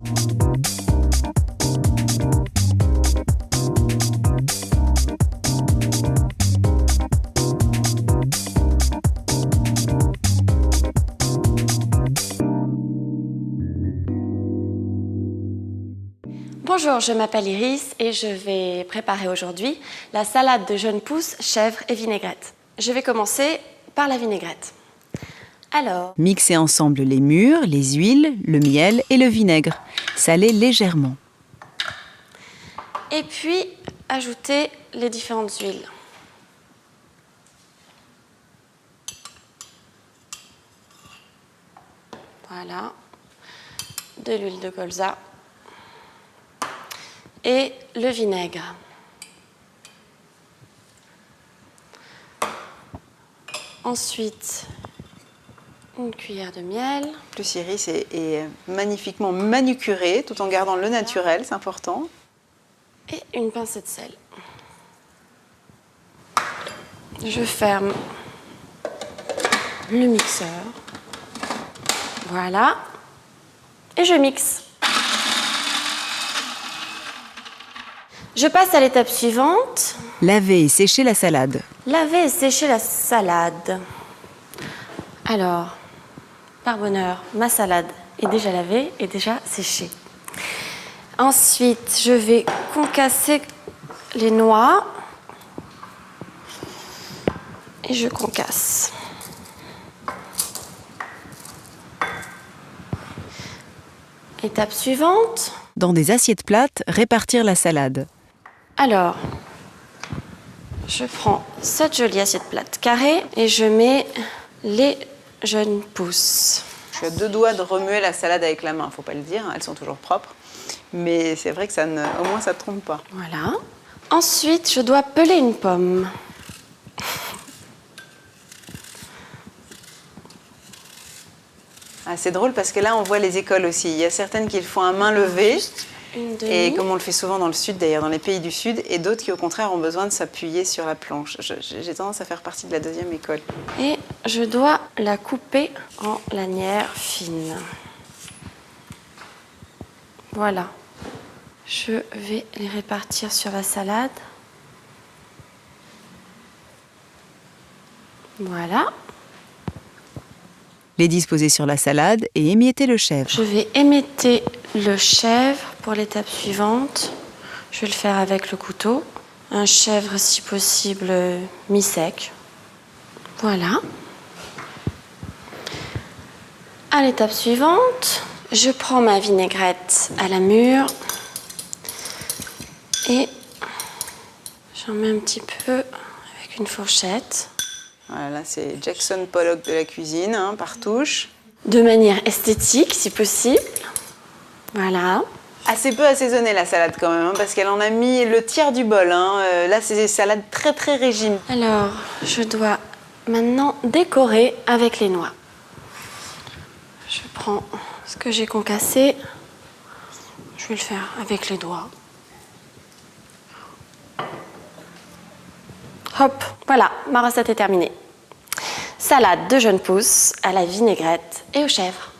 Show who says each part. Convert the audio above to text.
Speaker 1: Bonjour, je m'appelle Iris et je vais préparer aujourd'hui la salade de jeunes pousses, chèvre et vinaigrette. Je vais commencer par la vinaigrette. Alors,
Speaker 2: mixez ensemble les mûres, les huiles, le miel et le vinaigre. Salez légèrement.
Speaker 1: Et puis, ajoutez les différentes huiles. Voilà, de l'huile de colza et le vinaigre. Ensuite, une cuillère de miel.
Speaker 2: Plus Iris est magnifiquement manucurée tout en gardant le naturel, c'est important.
Speaker 1: Et une pincée de sel. Je ferme le mixeur. Voilà. Et je mixe. Je passe à l'étape suivante.
Speaker 2: Lavez et séchez la salade.
Speaker 1: Laver et sécher la salade. Alors, par bonheur, ma salade est déjà lavée et déjà séchée. Ensuite, je vais concasser les noix et je concasse. Étape suivante.
Speaker 2: Dans des assiettes plates, répartir la salade.
Speaker 1: Alors, je prends cette jolie assiette plate carrée et je mets les jeunes pousses.
Speaker 2: Je suis à deux doigts de remuer la salade avec la main, faut pas le dire, elles sont toujours propres. Mais c'est vrai que au moins ça ne trompe pas.
Speaker 1: Voilà. Ensuite, je dois peler une pomme.
Speaker 2: Ah, c'est drôle parce que là on voit les écoles aussi. Il y a certaines qui le font à main levée. Et comme on le fait souvent dans le sud, d'ailleurs dans les pays du sud, et d'autres qui au contraire ont besoin de s'appuyer sur la planche. J'ai tendance à faire partie de la deuxième école.
Speaker 1: Et je dois la couper en lanières fines. Voilà. Je vais les répartir sur la salade. Voilà.
Speaker 2: Les disposer sur la salade et émietter le chèvre.
Speaker 1: Je vais émietter le chèvre pour l'étape suivante. Je vais le faire avec le couteau. Un chèvre, si possible, mi-sec. Voilà. À l'étape suivante, je prends ma vinaigrette à la mûre et j'en mets un petit peu avec une fourchette.
Speaker 2: Voilà, là c'est Jackson Pollock de la cuisine, hein, par touche.
Speaker 1: De manière esthétique, si possible. Voilà.
Speaker 2: Assez peu assaisonnée la salade quand même, hein, parce qu'elle en a mis le tiers du bol. Hein. Là c'est des salades très très régime.
Speaker 1: Alors, je dois maintenant décorer avec les noix. Je prends ce que j'ai concassé. Je vais le faire avec les doigts. Hop, voilà, ma recette est terminée. Salade de jeunes pousses à la vinaigrette et aux chèvres.